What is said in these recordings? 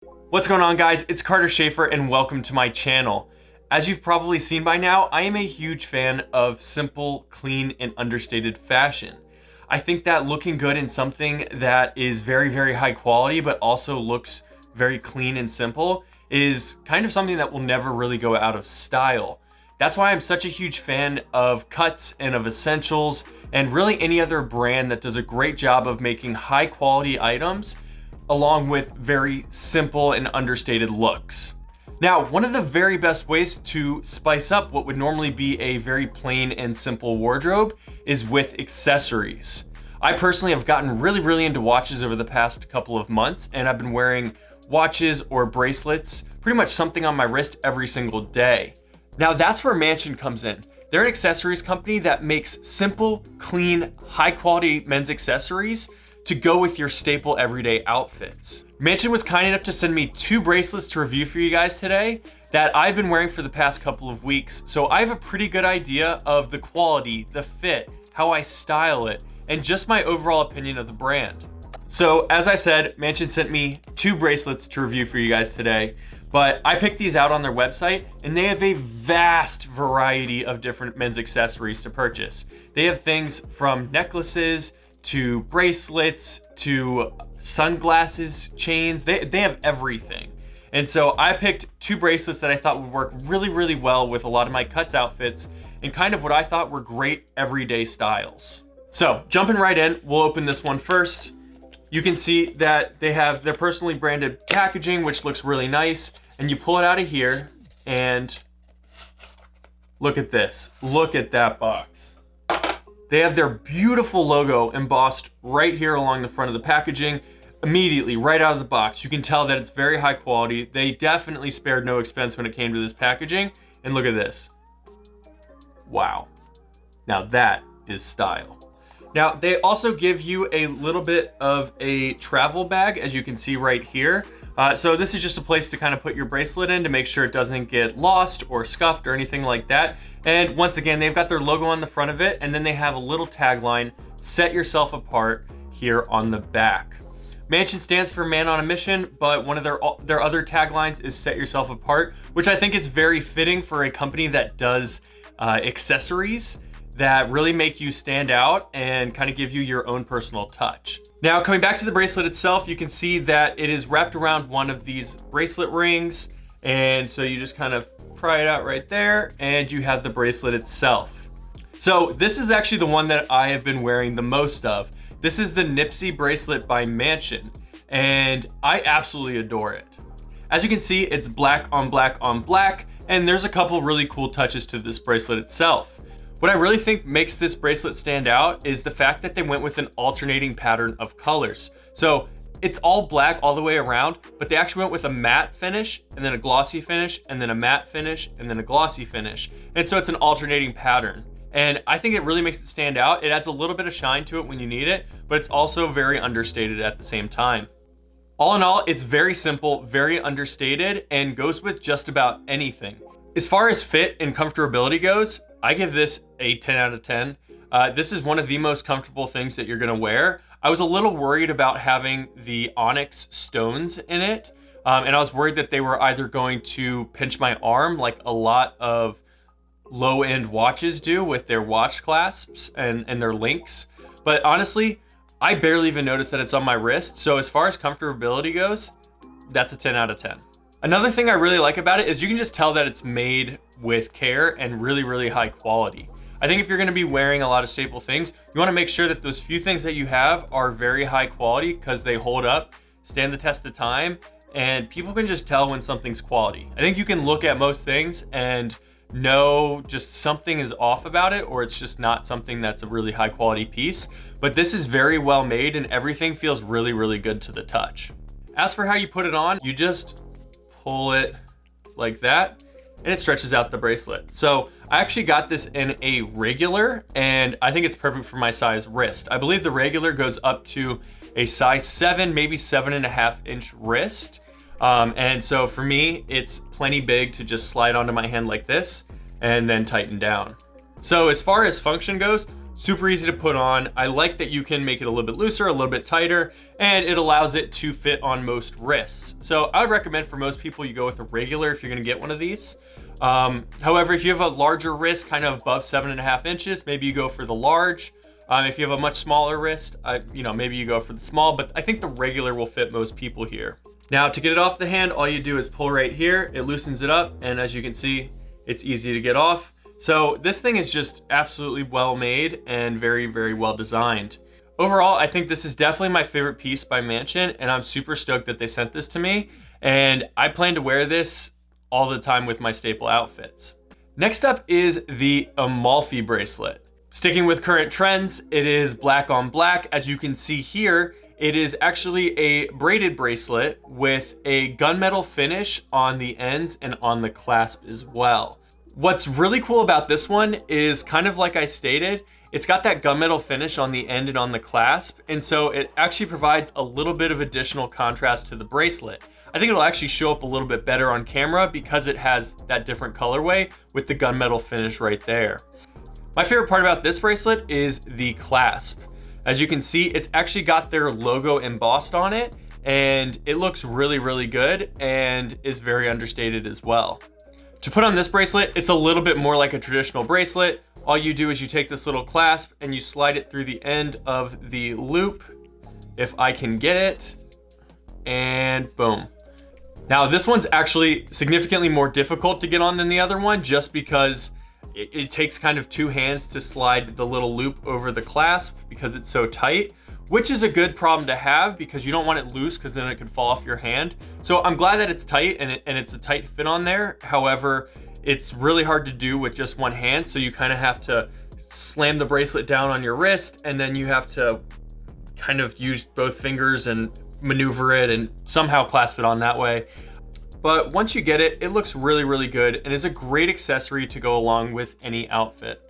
What's going on, guys? It's Carter Shaffer and welcome to my channel. As you've probably seen by now, I am a huge fan of simple, clean, and understated fashion. I think that looking good in something that is very high quality but also looks very clean and simple is kind of something that will never really go out of style. That's why I'm such a huge fan of Cuts and of Essentials and really any other brand that does a great job of making high quality items along with very simple and understated looks. Now, one of the very best ways to spice up what would normally be a very plain and simple wardrobe is with accessories. I personally have gotten really into watches over the past couple of months, and I've been wearing watches or bracelets, pretty much something on my wrist every single day. Now that's where Manssion comes in. They're an accessories company that makes simple, clean, high quality men's accessories to go with your staple everyday outfits. Manssion was kind enough to send me 2 bracelets to review for you guys today that I've been wearing for the past couple of weeks. So I have a pretty good idea of the quality, the fit, how I style it, and just my overall opinion of the brand. So as I said, Manssion sent me 2 bracelets to review for you guys today, but I picked these out on their website and they have a vast variety of different men's accessories to purchase. They have things from necklaces to bracelets to sunglasses, chains. They have everything. And so I picked 2 bracelets that I thought would work really well with a lot of my Cuts outfits and kind of what I thought were great everyday styles. So jumping right in, we'll open this one first. You can see that they have their personally branded packaging, which looks really nice. And you pull it out of here and look at this. Look at that box. They have their beautiful logo embossed right here along the front of the packaging. Immediately, right out of the box, you can tell that it's very high quality. They definitely spared no expense when it came to this packaging. And look at this. Wow. Now that is style. Now, they also give you a little bit of a travel bag, as you can see right here. So this is just a place to kind of put your bracelet in to make sure it doesn't get lost or scuffed or anything like that. And once again, they've got their logo on the front of it, and then they have a little tagline, "Set yourself apart," here on the back. Manssion stands for Man on a Mission, but one of their other taglines is "Set yourself apart," which I think is very fitting for a company that does accessories that really make you stand out and kind of give you your own personal touch. Now, coming back to the bracelet itself, you can see that it is wrapped around one of these bracelet rings. And so you just kind of pry it out right there and you have the bracelet itself. So this is actually the one that I have been wearing the most of. This is the Nipsey bracelet by Manssion, and I absolutely adore it. As you can see, it's black on black on black, and there's a couple really cool touches to this bracelet itself. What I really think makes this bracelet stand out is the fact that they went with an alternating pattern of colors. So it's all black all the way around, but they actually went with a matte finish and then a glossy finish and then a matte finish and then a glossy finish. And so it's an alternating pattern. And I think it really makes it stand out. It adds a little bit of shine to it when you need it, but it's also very understated at the same time. All in all, it's very simple, very understated, and goes with just about anything. As far as fit and comfortability goes, I give this a 10 out of 10. This is one of the most comfortable things that you're gonna wear. I was a little worried about having the onyx stones in it, and I was worried that they were either going to pinch my arm like a lot of low-end watches do with their watch clasps and their links. But honestly, I barely even noticed that it's on my wrist. So as far as comfortability goes, that's a 10 out of 10. Another thing I really like about it is you can just tell that it's made with care and really high quality. I think if you're gonna be wearing a lot of staple things, you wanna make sure that those few things that you have are very high quality because they hold up, stand the test of time, and people can just tell when something's quality. I think you can look at most things and know just something is off about it, or it's just not something that's a really high quality piece. But this is very well made and everything feels really good to the touch. As for how you put it on, you just pull it like that and it stretches out the bracelet. So I actually got this in a regular and I think it's perfect for my size wrist. I believe the regular goes up to a size 7, maybe 7.5 inch wrist. And so for me, it's plenty big to just slide onto my hand like this and then tighten down. So as far as function goes, Super easy to put on. I like that you can make it a little bit looser, a little bit tighter, and it allows it to fit on most wrists. So I would recommend for most people you go with a regular if you're gonna get one of these. However, if you have a larger wrist, kind of above 7.5 inches, maybe you go for the large. If you have a much smaller wrist, maybe you go for the small, but I think the regular will fit most people here. Now to get it off the hand, all you do is pull right here, it loosens it up, and as you can see, it's easy to get off. So this thing is just absolutely well made and very, very well designed. Overall, I think this is definitely my favorite piece by Manssion, and I'm super stoked that they sent this to me. And I plan to wear this all the time with my staple outfits. Next up is the Amalfi bracelet. Sticking with current trends, it is black on black. As you can see here, it is actually a braided bracelet with a gunmetal finish on the ends and on the clasp as well. What's really cool about this one is, kind of like I stated, it's got that gunmetal finish on the end and on the clasp, and so it actually provides a little bit of additional contrast to the bracelet. I think it'll actually show up a little bit better on camera because it has that different colorway with the gunmetal finish right there. My favorite part about this bracelet is the clasp. As you can see, it's actually got their logo embossed on it, and it looks really, really good and is very understated as well. To put on this bracelet, it's a little bit more like a traditional bracelet. All you do is you take this little clasp and you slide it through the end of the loop, if I can get it, and boom. Now this one's actually significantly more difficult to get on than the other one, just because it takes kind of two hands to slide the little loop over the clasp because it's so tight, which is a good problem to have because you don't want it loose because then it could fall off your hand. So I'm glad that it's tight and it's a tight fit on there. However, it's really hard to do with just one hand. So you kind of have to slam the bracelet down on your wrist, and then you have to kind of use both fingers and maneuver it and somehow clasp it on that way. But once you get it, it looks really, really good and is a great accessory to go along with any outfit.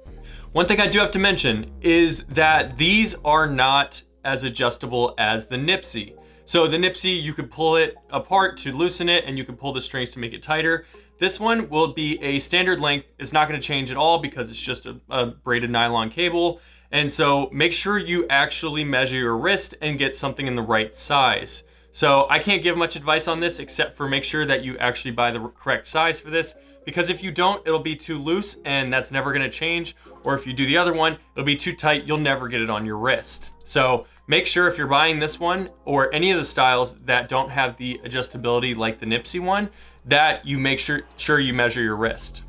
One thing I do have to mention is that these are not as adjustable as the Nipsey. So the Nipsey, you could pull it apart to loosen it, and you can pull the strings to make it tighter. This one will be a standard length. It's not going to change at all because it's just a braided nylon cable. And so make sure you actually measure your wrist and get something in the right size. So I can't give much advice on this except for make sure that you actually buy the correct size for this, because if you don't, it'll be too loose and that's never going to change. Or if you do the other one, it'll be too tight, you'll never get it on your wrist. So make sure if you're buying this one or any of the styles that don't have the adjustability like the Nipsey one, that you make sure you measure your wrist.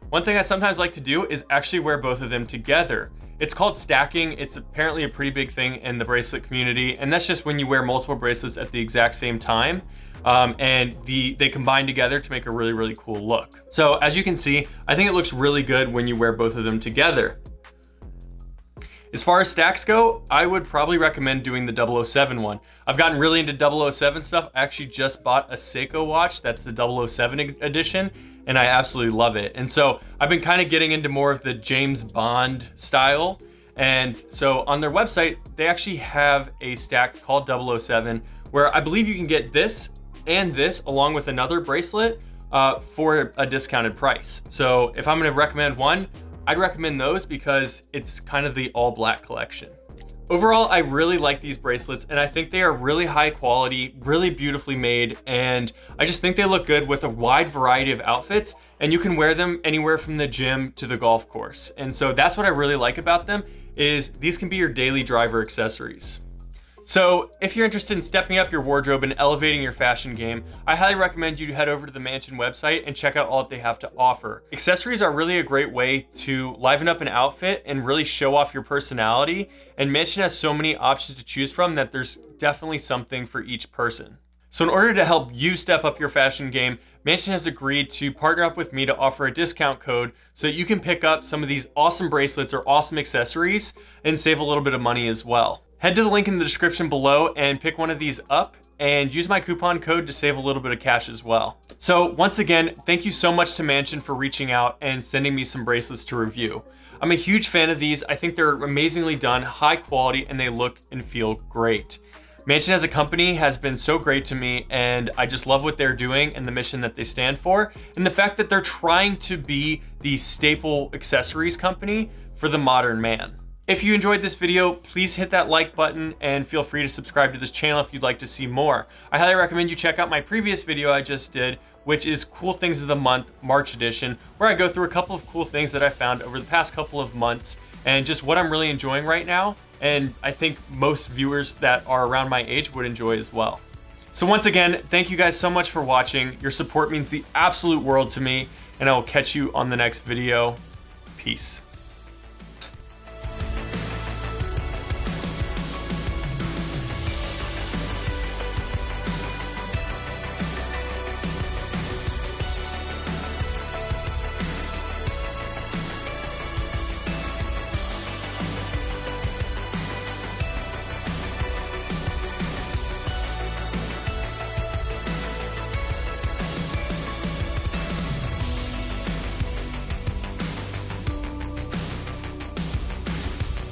One thing I sometimes like to do is actually wear both of them together. It's called stacking. It's apparently a pretty big thing in the bracelet community, and that's just when you wear multiple bracelets at the exact same time, and they combine together to make a really, really cool look. So as you can see, I think it looks really good when you wear both of them together. As far as stacks go, I would probably recommend doing the 007 one. I've gotten really into 007 stuff. I actually just bought a Seiko watch. That's the 007 edition, and I absolutely love it. And so I've been kind of getting into more of the James Bond style. And so on their website, they actually have a stack called 007, where I believe you can get this and this along with another bracelet for a discounted price. So if I'm going to recommend one, I'd recommend those because it's kind of the all black collection. Overall, I really like these bracelets, and I think they are really high quality, really beautifully made, and I just think they look good with a wide variety of outfits, and you can wear them anywhere from the gym to the golf course. And so that's what I really like about them, is these can be your daily driver accessories. So if you're interested in stepping up your wardrobe and elevating your fashion game, I highly recommend you head over to the Manssion website and check out all that they have to offer. Accessories are really a great way to liven up an outfit and really show off your personality. And Manssion has so many options to choose from that there's definitely something for each person. So in order to help you step up your fashion game, Manssion has agreed to partner up with me to offer a discount code so that you can pick up some of these awesome bracelets or awesome accessories and save a little bit of money as well. Head to the link in the description below and pick one of these up and use my coupon code to save a little bit of cash as well. So once again, thank you so much to Manssion for reaching out and sending me some bracelets to review. I'm a huge fan of these. I think they're amazingly done, high quality, and they look and feel great. Manssion as a company has been so great to me, and I just love what they're doing and the mission that they stand for, and the fact that they're trying to be the staple accessories company for the modern man. If you enjoyed this video, please hit that like button and feel free to subscribe to this channel if you'd like to see more. I highly recommend you check out my previous video I just did, which is Cool Things of the Month, March edition, where I go through a couple of cool things that I found over the past couple of months and just what I'm really enjoying right now. And I think most viewers that are around my age would enjoy as well. So once again, thank you guys so much for watching. Your support means the absolute world to me, and I will catch you on the next video. Peace.